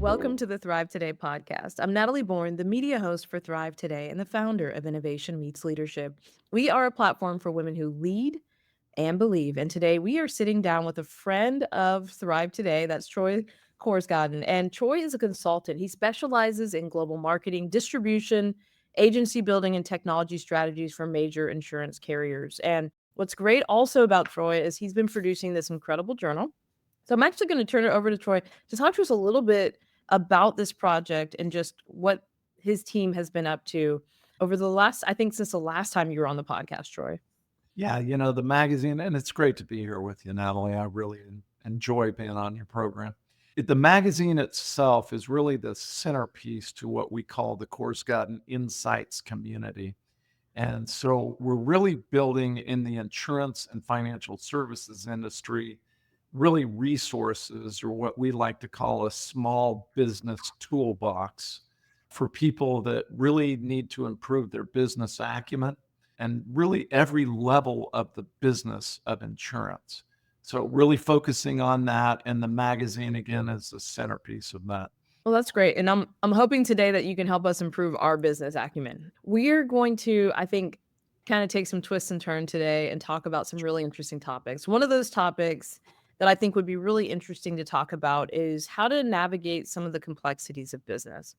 Welcome to the Thrive Today podcast. I'm Natalie Bourne, the media host for Thrive Today and the founder of Innovation Meets Leadership. We are a platform for women who lead and believe. And today we are sitting down with a friend of Thrive Today. That's Troy Korsgaden. And Troy is a consultant. He specializes in global marketing, distribution, agency building, and technology strategies for major insurance carriers. And what's great also about Troy is he's been producing this incredible journal. So I'm actually going to turn it over to Troy to talk to us a little bit about this project and just what his team has been up to over the last, I think, since the last time you were on the podcast, Troy. Yeah, the magazine, and it's great to be here with you, Natalie. I really enjoy being on your program. The magazine itself is really the centerpiece to what we call the Korsgaden Insights community. And so we're really building in the insurance and financial services industry, really resources, or what we like to call a small business toolbox for people that really need to improve their business acumen and really every level of the business of insurance. So really focusing on that, and the magazine again is the centerpiece of that. Well, that's great. And I'm hoping today that you can help us improve our business acumen. We're going to, I think, kind of take some twists and turns today and talk about some really interesting topics. One of those topics that I think would be really interesting to talk about is how to navigate some of the complexities of business.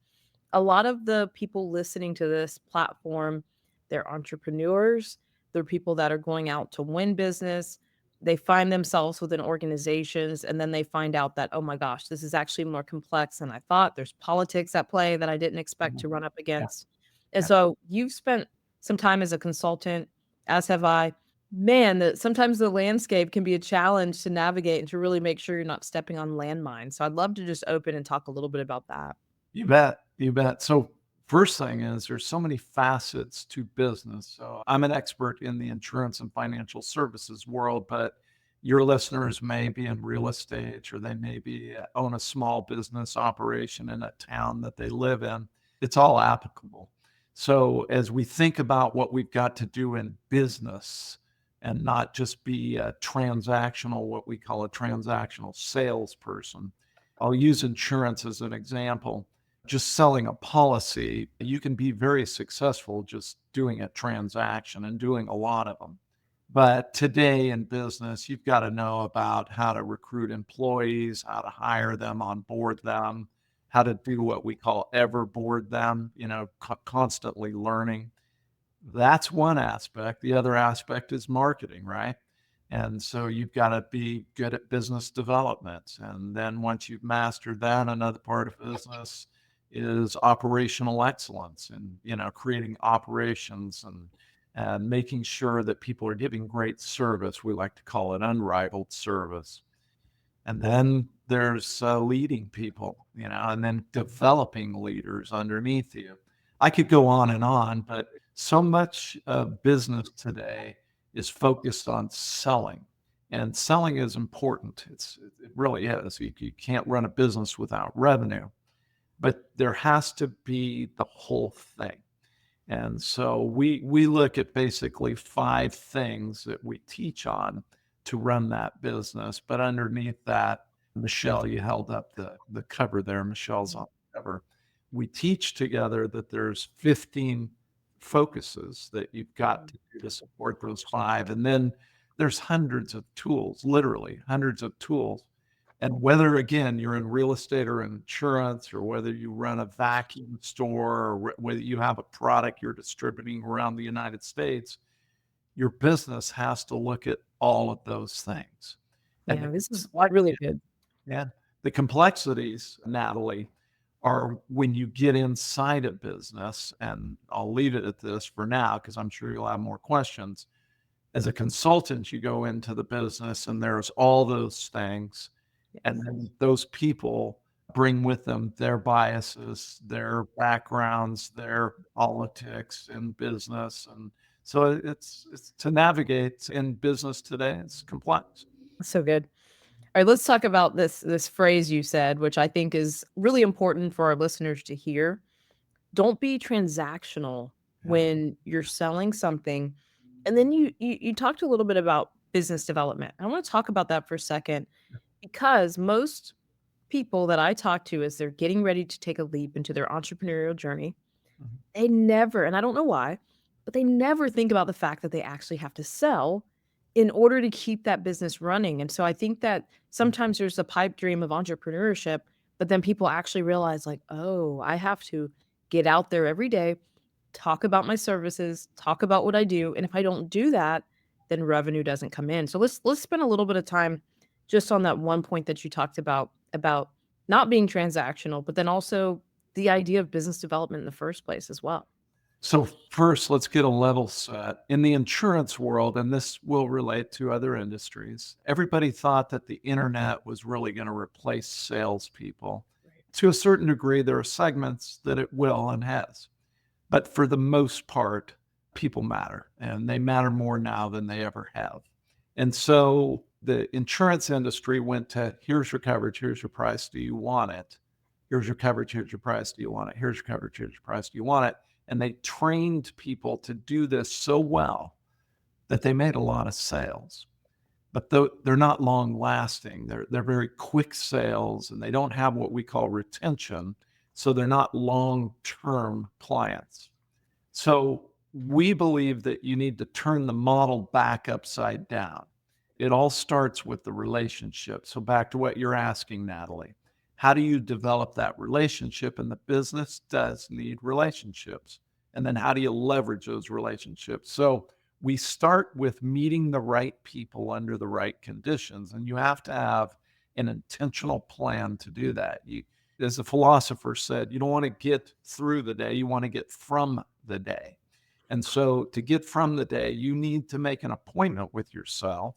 A lot of the people listening to this platform, they're entrepreneurs, they're people that are going out to win business. They find themselves within organizations and then they find out that, oh my gosh, this is actually more complex than I thought. There's politics at play that I didn't expect Mhm. to run up Yeah, against. And yeah. so you've spent some time as a consultant, as have I. Man, that sometimes the landscape can be a challenge to navigate and to really make sure you're not stepping on landmines. So I'd love to just open and talk a little bit about that. You bet. You bet. So first thing is there's so many facets to business. So I'm an expert in the insurance and financial services world, but your listeners may be in real estate, or they may be own a small business operation in a town that they live in. It's all applicable. So as we think about what we've got to do in business and not just be a transactional, what we call a transactional salesperson, I'll use insurance as an example. Just selling a policy, you can be very successful just doing a transaction and doing a lot of them. But today in business, you've got to know about how to recruit employees, how to hire them, onboard them, how to do what we call everboard them, constantly learning. That's one aspect. The other aspect is marketing, right? And so you've got to be good at business development. And then once you've mastered that, another part of business is operational excellence, and creating operations and making sure that people are giving great service. We like to call it unrivaled service. And then there's leading people, and then developing leaders underneath you. I could go on, but so much of business today is focused on selling. And selling is important. It really is. You can't run a business without revenue, but there has to be the whole thing. And so we look at basically 5 things that we teach on to run that business. But underneath that, Michelle, you held up the cover there. Michelle's on the cover. We teach together that there's 15 focuses that you've got to do to support those 5. And then there's hundreds of tools, literally hundreds of tools. And whether, again, you're in real estate or insurance, or whether you run a vacuum store, or whether you have a product you're distributing around the United States, your business has to look at all of those things. And Yeah, this is like, really good. yeah, the complexities, Natalie, are when you get inside a business, and I'll leave it at this for now because I'm sure you'll have more questions. As a consultant, you go into the business and there's all those things. And then those people bring with them their biases, their backgrounds, their politics in business. And so it's to navigate in business today, it's complex. So good. All right, let's talk about this phrase you said, which I think is really important for our listeners to hear. Don't be transactional Yeah. when you're selling something. And then you talked a little bit about business development. I want to talk about that for a second because most people that I talk to as they're getting ready to take a leap into their entrepreneurial journey, Mhm. they never, and I don't know why, but they never think about the fact that they actually have to sell in order to keep that business running. And so I think that sometimes there's a pipe dream of entrepreneurship, but then people actually realize, like, oh, I have to get out there every day, talk about my services, talk about what I do. And if I don't do that, then revenue doesn't come in. So let's spend a little bit of time just on that one point that you talked about not being transactional, but then also the idea of business development in the first place as well. So first, let's get a level set. In the insurance world, and this will relate to other industries, everybody thought that the internet was really going to replace salespeople. Right. To a certain degree, there are segments that it will and has. But for the most part, people matter, and they matter more now than they ever have. And so the insurance industry went to, here's your coverage, here's your price, do you want it? Here's your coverage, here's your price, do you want it? Here's your coverage, here's your price, do you want it? And they trained people to do this so well that they made a lot of sales. But they're not long lasting. They're very quick sales, and they don't have what we call retention. So they're not long term clients. So we believe that you need to turn the model back upside down. It all starts with the relationship. So back to what you're asking, Natalie. How do you develop that relationship? And the business does need relationships. And then how do you leverage those relationships? So we start with meeting the right people under the right conditions. And you have to have an intentional plan to do that. As the philosopher said, you don't want to get through the day, you want to get from the day. And so to get from the day, you need to make an appointment with yourself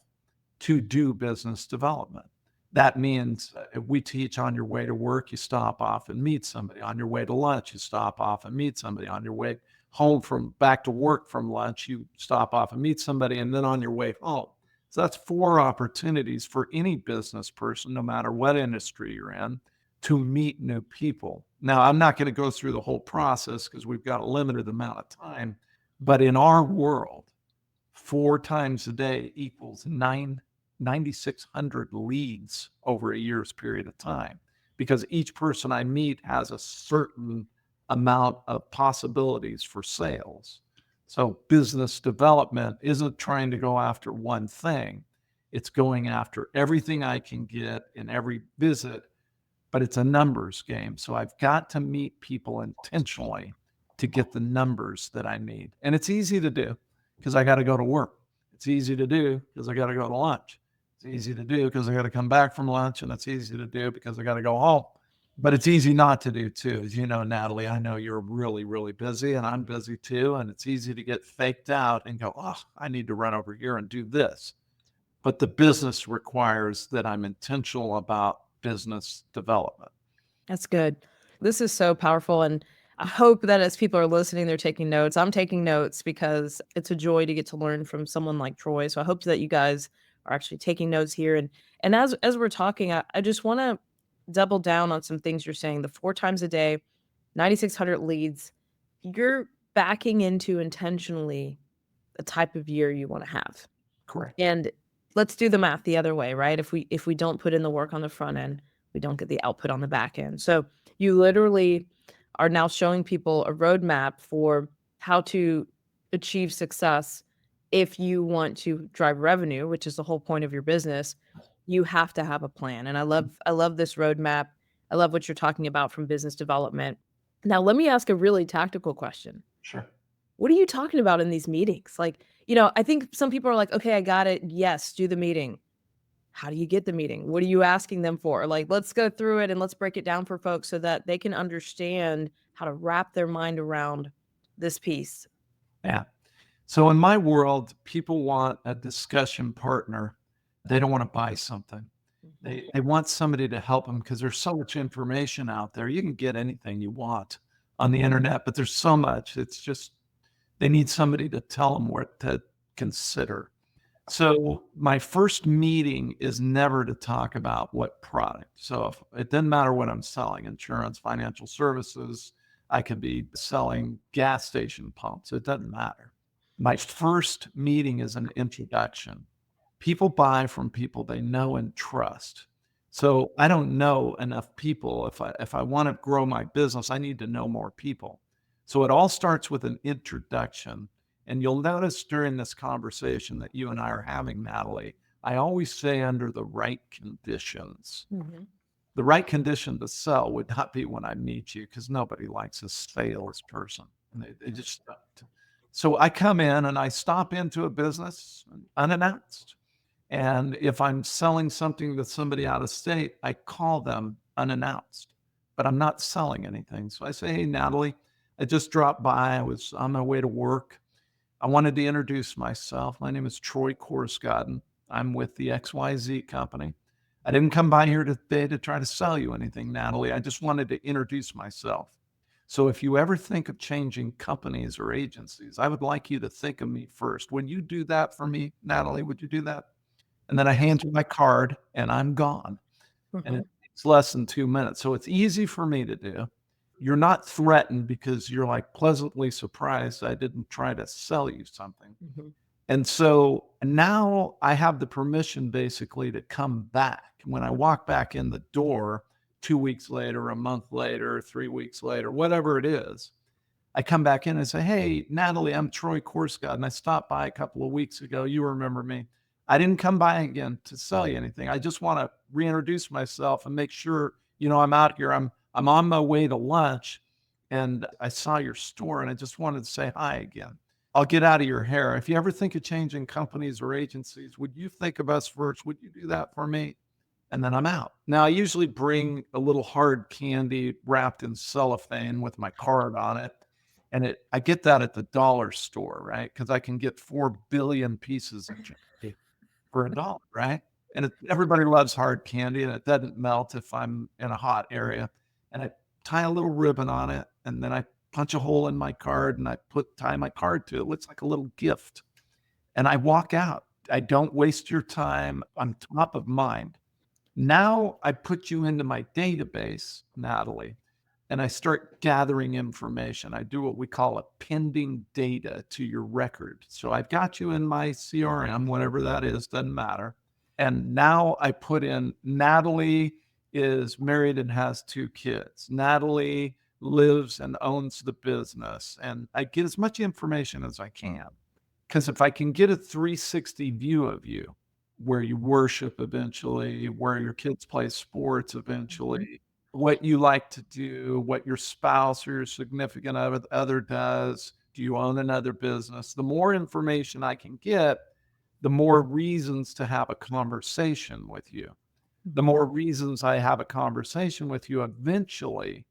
to do business development. That means if we teach on your way to work, you stop off and meet somebody. On your way to lunch, you stop off and meet somebody. On your way home from back to work from lunch, you stop off and meet somebody. And then on your way home. So that's 4 opportunities for any business person, no matter what industry you're in, to meet new people. Now, I'm not going to go through the whole process because we've got a limited amount of time. But in our world, 4 times a day equals 9,600 leads over a year's period of time, because each person I meet has a certain amount of possibilities for sales. So business development isn't trying to go after one thing. It's going after everything I can get in every visit, but it's a numbers game. So I've got to meet people intentionally to get the numbers that I need. And it's easy to do because I got to go to work. It's easy to do because I got to go to lunch. It's easy to do because I got to come back from lunch, and it's easy to do because I got to go home. But it's easy not to do too. As you know, Natalie, I know you're really, really busy, and I'm busy too. And it's easy to get faked out and go, oh, I need to run over here and do this. But the business requires that I'm intentional about business development. That's good. This is so powerful, and I hope that as people are listening, they're taking notes. I'm taking notes because it's a joy to get to learn from someone like Troy. So I hope that you guys are actually taking notes here. And as we're talking, I just want to double down on some things you're saying. The 4 times a day, 9,600 leads. You're backing into intentionally the type of year you want to have. Correct. And let's do the math the other way, right? If we don't put in the work on the front end, we don't get the output on the back end. So you literally are now showing people a roadmap for how to achieve success if you want to drive revenue, which is the whole point of your business. You have to have a plan. And I love this roadmap. I love what you're talking about from business development. Now, let me ask a really tactical question. Sure. What are you talking about in these meetings? Like, I think some people are like, "Okay, I got it. Yes, do the meeting." How do you get the meeting? What are you asking them for? Like, let's go through it and let's break it down for folks so that they can understand how to wrap their mind around this piece. Yeah. So in my world, people want a discussion partner. They don't want to buy something. Mhm. They want somebody to help them because there's so much information out there. You can get anything you want on the internet, but there's so much. It's just they need somebody to tell them what to consider. So my first meeting is never to talk about what product. So if it doesn't matter what I'm selling, insurance, financial services, I could be selling gas station pumps. It doesn't matter. My first meeting is an introduction. People buy from people they know and trust. So I don't know enough people. If I want to grow my business, I need to know more people. So it all starts with an introduction. And you'll notice during this conversation that you and I are having, Natalie, I always say under the right conditions. Mhm. The right condition to sell would not be when I meet you because nobody likes a salesperson. And they just don't. So I come in and I stop into a business unannounced. And if I'm selling something to somebody out of state, I call them unannounced, but I'm not selling anything. So I say, "Hey, Natalie, I just dropped by. I was on my way to work. I wanted to introduce myself. My name is Troy Korsgaden. I'm with the XYZ company. I didn't come by here today to try to sell you anything, Natalie. I just wanted to introduce myself. So if you ever think of changing companies or agencies, I would like you to think of me first. Would you do that for me, Natalie? Would you do that?" And then I hand you my card and I'm gone. And Mhm. it takes less than 2 minutes. So it's easy for me to do. You're not threatened because you're like pleasantly surprised I didn't try to sell you something. Mhm. And so now I have the permission basically to come back. When I walk back in the door 2 weeks later, a month later, 3 weeks later, whatever it is, I come back in and say, "Hey, Natalie, I'm Troy Korscott, and I stopped by a couple of weeks ago. You remember me. I didn't come by again to sell you anything. I just want to reintroduce myself and make sure, I'm out here. I'm on my way to lunch and I saw your store and I just wanted to say hi again. I'll get out of your hair. If you ever think of changing companies or agencies, would you think of us first? Would you do that for me?" And then I'm out. Now, I usually bring a little hard candy wrapped in cellophane with my card on it. And I get that at the dollar store, right? Because I can get 4 billion pieces of candy for a dollar, right? And everybody loves hard candy and it doesn't melt if I'm in a hot area. And I tie a little ribbon on it and then I punch a hole in my card and I tie my card to it. It looks like a little gift. And I walk out. I don't waste your time. I'm top of mind. Now I put you into my database, Natalie, and I start gathering information. I do what we call appending data to your record. So I've got you in my CRM, whatever that is, doesn't matter. And now I put in Natalie is married and has 2 kids. Natalie lives and owns the business. And I get as much information as I can. Because if I can get a 360 view of you, where you worship eventually, where your kids play sports Mhm. eventually, what you like to do, what your spouse or your significant other does, do you own another business? The more information I can get, the more reasons to have a conversation with you. The Mhm. more reasons I have a conversation with you, eventually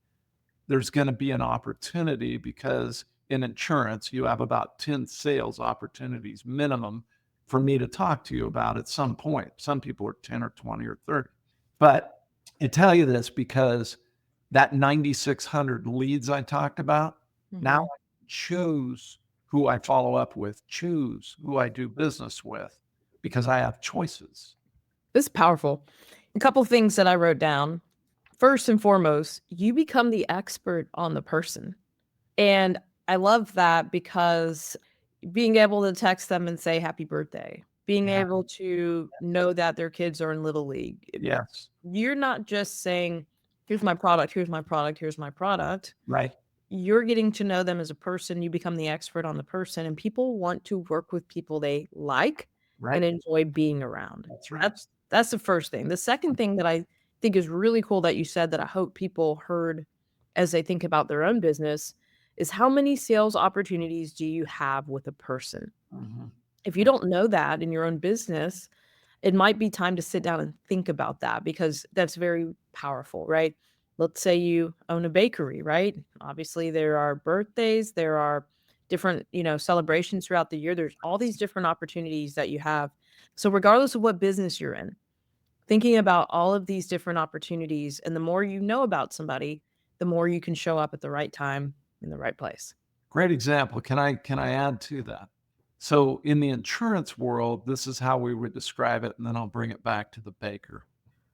there's going to be an opportunity because in insurance, you have about 10 sales opportunities minimum for me to talk to you about at some point. Some people are 10 or 20 or 30. But I tell you this because that 9,600 leads I talked about, now Mhm. I choose who I follow up with, choose who I do business with because I have choices. This is powerful. A couple things that I wrote down. First and foremost, you become the expert on the person. And I love that because being able to text them and say happy birthday, being Yeah. able to know that their kids are in little league, Yes. you're not just saying, here's my product, here's my product, here's my product. Right. You're getting to know them as a person. You become the expert on the person, and people want to work with people they like Right. and enjoy being around. That's right. That's the first thing. The second thing that I think is really cool that you said that I hope people heard as they think about their own business is how many sales opportunities do you have with a person? Mhm. If you don't know that in your own business, it might be time to sit down and think about that because that's very powerful, right? Let's say you own a bakery, right? Obviously, there are birthdays, there are different, celebrations throughout the year. There's all these different opportunities that you have. So, regardless of what business you're in, thinking about all of these different opportunities, and the more you know about somebody, the more you can show up at the right time in the right place. Great example. Can I add to that? So in the insurance world, this is how we would describe it, and then I'll bring it back to the baker.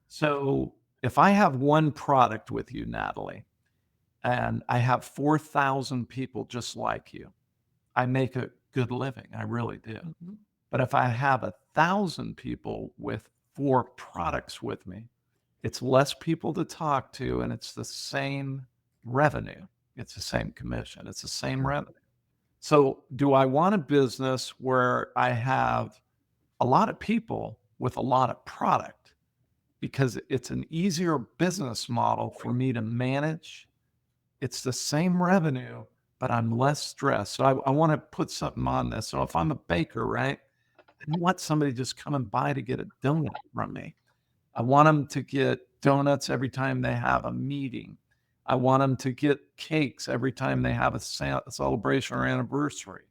So if I have one product with you, Natalie, and I have 4,000 people just like you, I make a good living. I really do. Mhm. But if I have 1,000 people with 4 products with me, It's less people to talk to, and it's the same revenue. It's the same commission. It's the same revenue. So, do I want a business where I have a lot of people with a lot of product? Because it's an easier business model for me to manage. It's the same revenue, but I'm less stressed. So I want to put something on this. So if I'm a baker, right, I don't want somebody just coming by to get a donut from me. I want them to get donuts every time they have a meeting. I want them to get cakes every time they have a celebration or anniversary.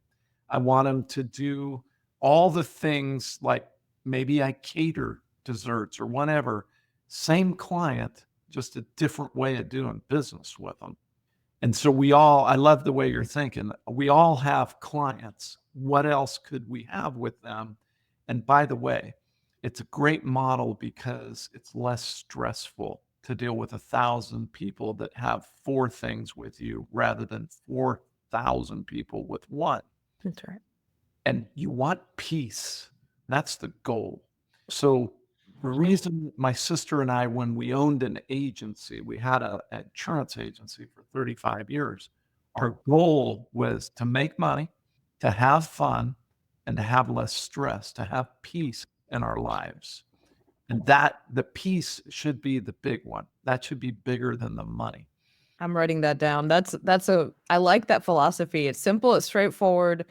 I want them to do all the things like maybe I cater desserts or whatever. Same client, just a different way of doing business with them. And so I love the way you're thinking. We all have clients. What else could we have with them? And by the way, it's a great model because it's less stressful to deal with 1,000 people that have four things with you rather than 4,000 people with one. That's right. And you want peace. That's the goal. So the reason my sister and I, when we owned an agency, we had an insurance agency for 35 years. Our goal was to make money, to have fun, and to have less stress, to have peace in our lives. And that the peace should be the big one. That should be bigger than the money. I'm writing that down. I like that philosophy. It's simple, it's straightforward,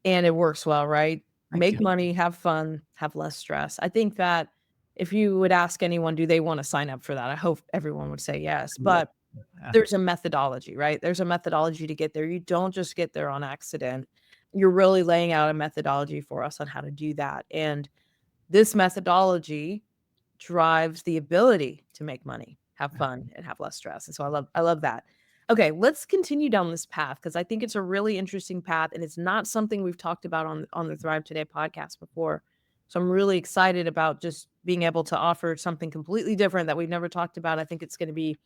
and it works well, right? Thank Make you. money, have fun, have less stress. I think that if you would ask anyone, do they want to sign up for that? I hope everyone would say yes. But Yeah. there's a methodology, right? There's a methodology to get there. You don't just get there on accident. You're really laying out a methodology for us on how to do that. And this methodology drives the ability to make money, have fun, and have less stress. And so I love that. Okay, let's continue down this path because I think it's a really interesting path and it's not something we've talked about on the Thrive Today podcast before. So I'm really excited about just being able to offer something completely different that we've never talked about. I think it's going to be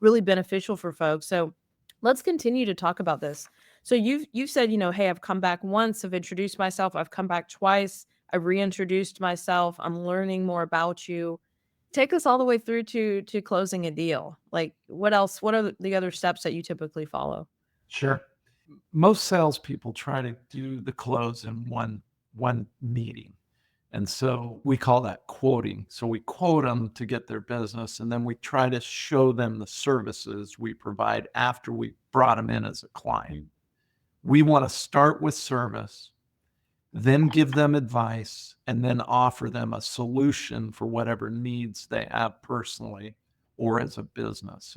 really beneficial for folks. So let's continue to talk about this. So you've said, hey, I've come back once, I've introduced myself, I've come back twice, I've reintroduced myself, I'm learning more about you. Take us all the way through to closing a deal. Like, what else? What are the other steps that you typically follow? Sure. Most salespeople try to do the close in one meeting. And so we call that quoting. So we quote them to get their business, and then we try to show them the services we provide after we brought them in as a client. We want to start with service, then give them advice, and then offer them a solution for whatever needs they have personally or as a business.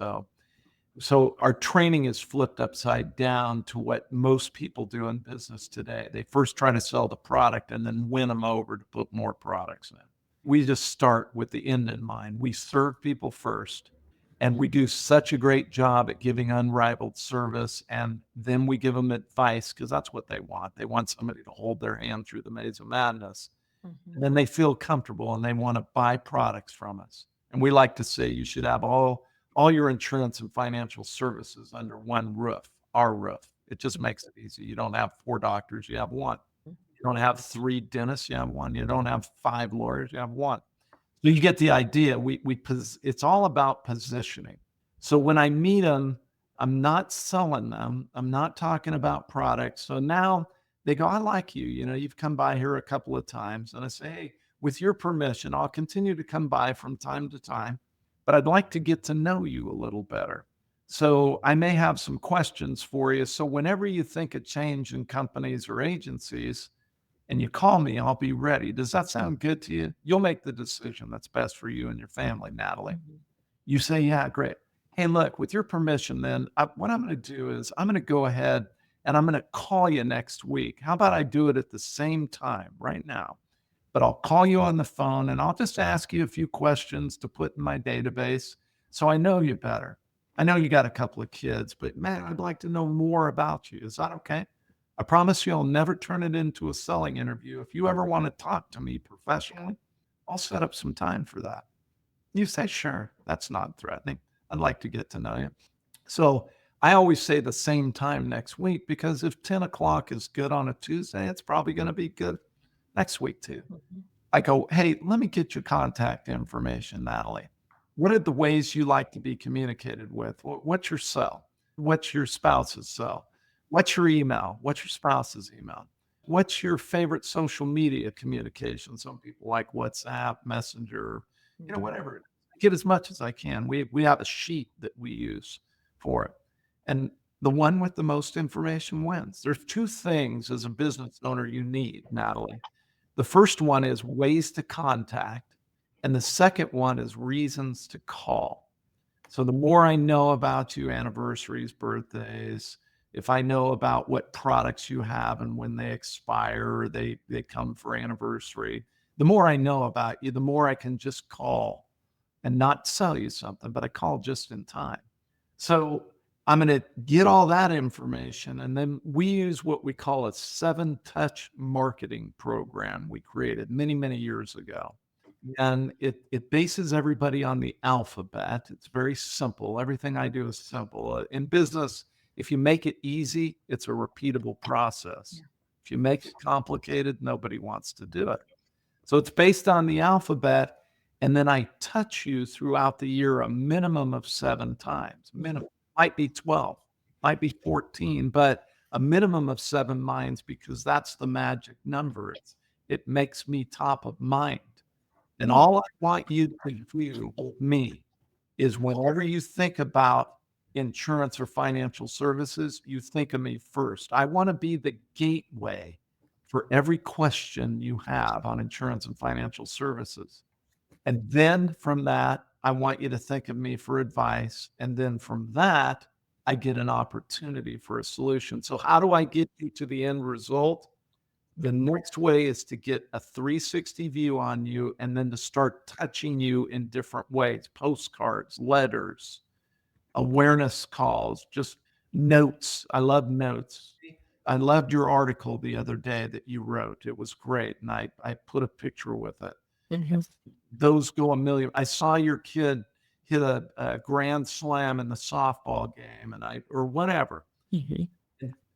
So our training is flipped upside down to what most people do in business today. They first try to sell the product and then win them over to put more products in. We just start with the end in mind. We serve people first, and we do such a great job at giving unrivaled service, and then we give them advice because that's what they want. They want somebody to hold their hand through the maze of madness. And Mhm. then they feel comfortable and they want to buy products from us. And we like to say you should have all your insurance and financial services under one roof, our roof. It just makes it easy. You don't have four doctors, you have one. You don't have three dentists, you have one. You don't have five lawyers, you have one. So you get the idea. It's all about positioning. So when I meet them, I'm not selling them. I'm not talking about products. So now they go, I like you. You've come by here a couple of times. And I say, hey, with your permission, I'll continue to come by from time to time, but I'd like to get to know you a little better. So I may have some questions for you. So whenever you think a change in companies or agencies, and you call me, I'll be ready. Does that sound good to you? You'll make the decision that's best for you and your family, Natalie. Mhm. You say, yeah, great. Hey, look, with your permission, then what I'm going to do is I'm going to go ahead and I'm going to call you next week. How about I do it at the same time right now? But I'll call you on the phone and I'll just ask you a few questions to put in my database so I know you better. I know you got a couple of kids, but man, I'd like to know more about you. Is that okay? I promise you I'll never turn it into a selling interview. If you ever want to talk to me professionally, I'll set up some time for that. You say, sure, that's not threatening. I'd like to get to know you. So I always say the same time next week because if 10 o'clock is good on a Tuesday, it's probably going to be good next week too. Mhm. I go, hey, let me get your contact information, Natalie. What are the ways you like to be communicated with? What's your cell? What's your spouse's cell? What's your email? What's your spouse's email? What's your favorite social media communication? Some people like WhatsApp, Messenger, Mhm. whatever. Get as much as I can. We have a sheet that we use for it. And the one with the most information wins. There's two things as a business owner you need, Natalie. The first one is ways to contact, and the second one is reasons to call. So the more I know about you, anniversaries, birthdays, if I know about what products you have and when they expire, they come for anniversary, the more I know about you, the more I can just call and not sell you something, but I call just in time. So I'm going to get all that information. And then we use what we call a 7-touch marketing program we created many, many years ago. And it bases everybody on the alphabet. It's very simple. Everything I do is simple. In business, if you make it easy, it's a repeatable process. Yeah. If you make it complicated, nobody wants to do it. So it's based on the alphabet. And then I touch you throughout the year a minimum of 7 times. Minimum. Might be 12, might be 14, but a minimum of 7 minds because that's the magic number. It makes me top of mind. And Yeah. all I want you to do with me is whenever you think about insurance or financial services, you think of me first. I want to be the gateway for every question you have on insurance and financial services. And then from that, I want you to think of me for advice. And then from that, I get an opportunity for a solution. So, how do I get you to the end result? The next way is to get a 360 view on you and then to start touching you in different ways: postcards, letters, awareness calls, just notes. I love notes. I loved your article the other day that you wrote. It was great. And I put a picture with it. Mhm. Those go a million. I saw your kid hit a grand slam in the softball game or whatever. Mhm.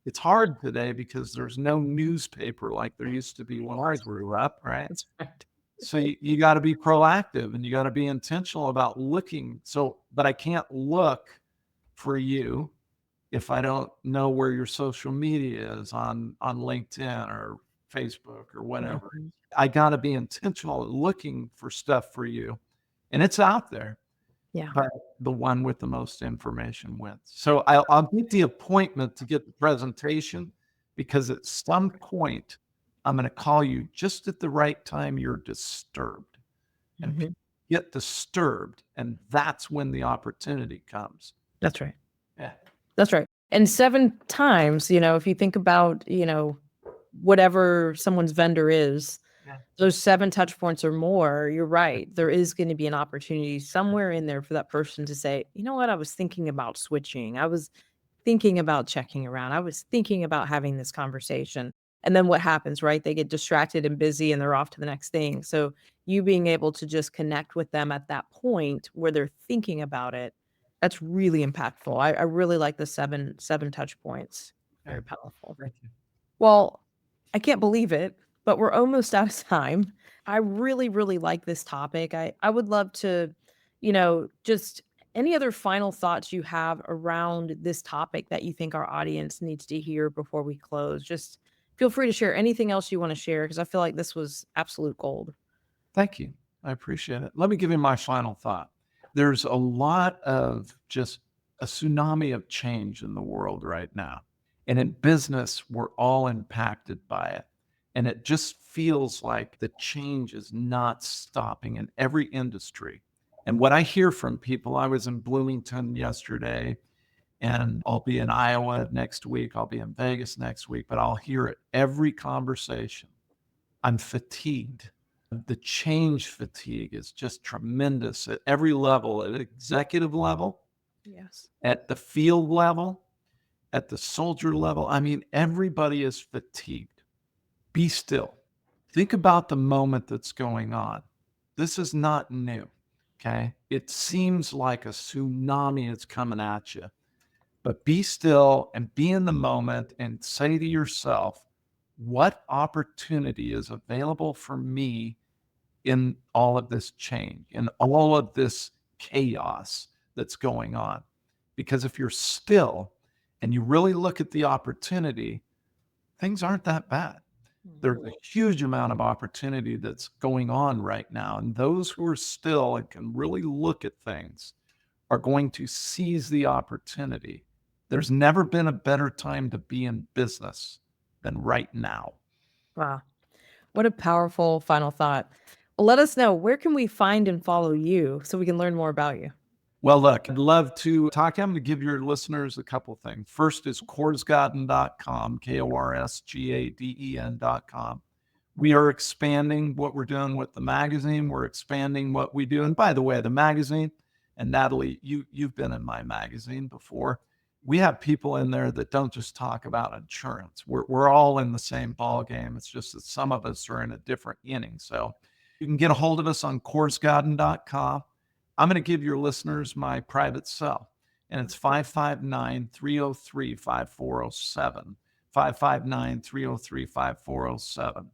It's hard today because there's no newspaper like there used to be when I grew up, right? That's right. So you got to be proactive and you got to be intentional about looking. So, but I can't look for you if I don't know where your social media is on LinkedIn or Facebook or whatever. Mhm. I got to be intentional at looking for stuff for you, and it's out there. Yeah. But the one with the most information wins. So I'll get the appointment to get the presentation because at some point I'm going to call you just at the right time you're disturbed. And people Mhm. get disturbed, and that's when the opportunity comes. That's right. Yeah. That's right. And 7 times, if you think about, whatever someone's vendor is, Yeah. those 7 touch points or more, you're right. There is gonna be an opportunity somewhere in there for that person to say, "You know what? I was thinking about switching. I was thinking about checking around. I was thinking about having this conversation." And then what happens, right? They get distracted and busy and they're off to the next thing. So you being able to just connect with them at that point where they're thinking about it, that's really impactful. I really like the seven touch points. Yeah. Very powerful. Thank you. Well, I can't believe it, but we're almost out of time. I really, really like this topic. I would love to, just any other final thoughts you have around this topic that you think our audience needs to hear before we close. Just feel free to share anything else you want to share because I feel like this was absolute gold. Thank you. I appreciate it. Let me give you my final thought. There's a lot of just a tsunami of change in the world right now. And in business, we're all impacted by it. And it just feels like the change is not stopping in every industry. And what I hear from people, I was in Bloomington yesterday, and I'll be in Iowa next week. I'll be in Vegas next week, but I'll hear it every conversation. I'm fatigued. The change fatigue is just tremendous at every level, at executive level, Yes. at the field level, at the soldier level. I mean, everybody is fatigued. Be still. Think about the moment that's going on. This is not new. Okay. It seems like a tsunami is coming at you, but be still and be in the moment and say to yourself, what opportunity is available for me in all of this change, in all of this chaos that's going on. Because if you're still and you really look at the opportunity, things aren't that bad. There's a huge amount of opportunity that's going on right now. And those who are still and can really look at things are going to seize the opportunity. There's never been a better time to be in business than right now. Wow. What a powerful final thought. Let us know, where can we find and follow you so we can learn more about you? Well, look, I'd love to talk. I'm going to give your listeners a couple things. First is Korsgaden.com, Korsgaden.com. We are expanding what we're doing with the magazine. We're expanding what we do. And by the way, the magazine, and Natalie, you've been in my magazine before. We have people in there that don't just talk about insurance. We're all in the same ball game. It's just that some of us are in a different inning. So you can get a hold of us on Korsgaden.com. I'm going to give your listeners my private cell, and it's 559 303 5407. 559 303 5407.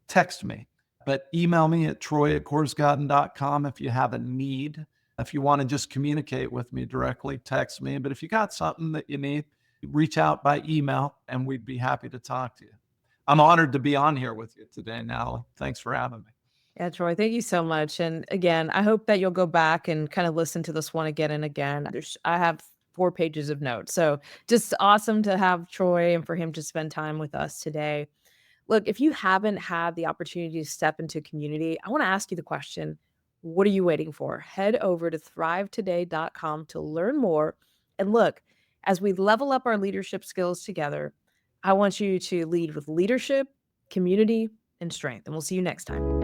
Text me, but email me at troy@korsgaden.com if you have a need. If you want to just communicate with me directly, text me. But if you got something that you need, reach out by email and we'd be happy to talk to you. I'm honored to be on here with you today, Natalie. Thanks for having me. Yeah, Troy, thank you so much. And again, I hope that you'll go back and kind of listen to this one again and again. I have 4 pages of notes. So just awesome to have Troy and for him to spend time with us today. Look, if you haven't had the opportunity to step into community, I want to ask you the question, what are you waiting for? Head over to thrivetoday.com to learn more. And look, as we level up our leadership skills together, I want you to lead with leadership, community, and strength. And we'll see you next time.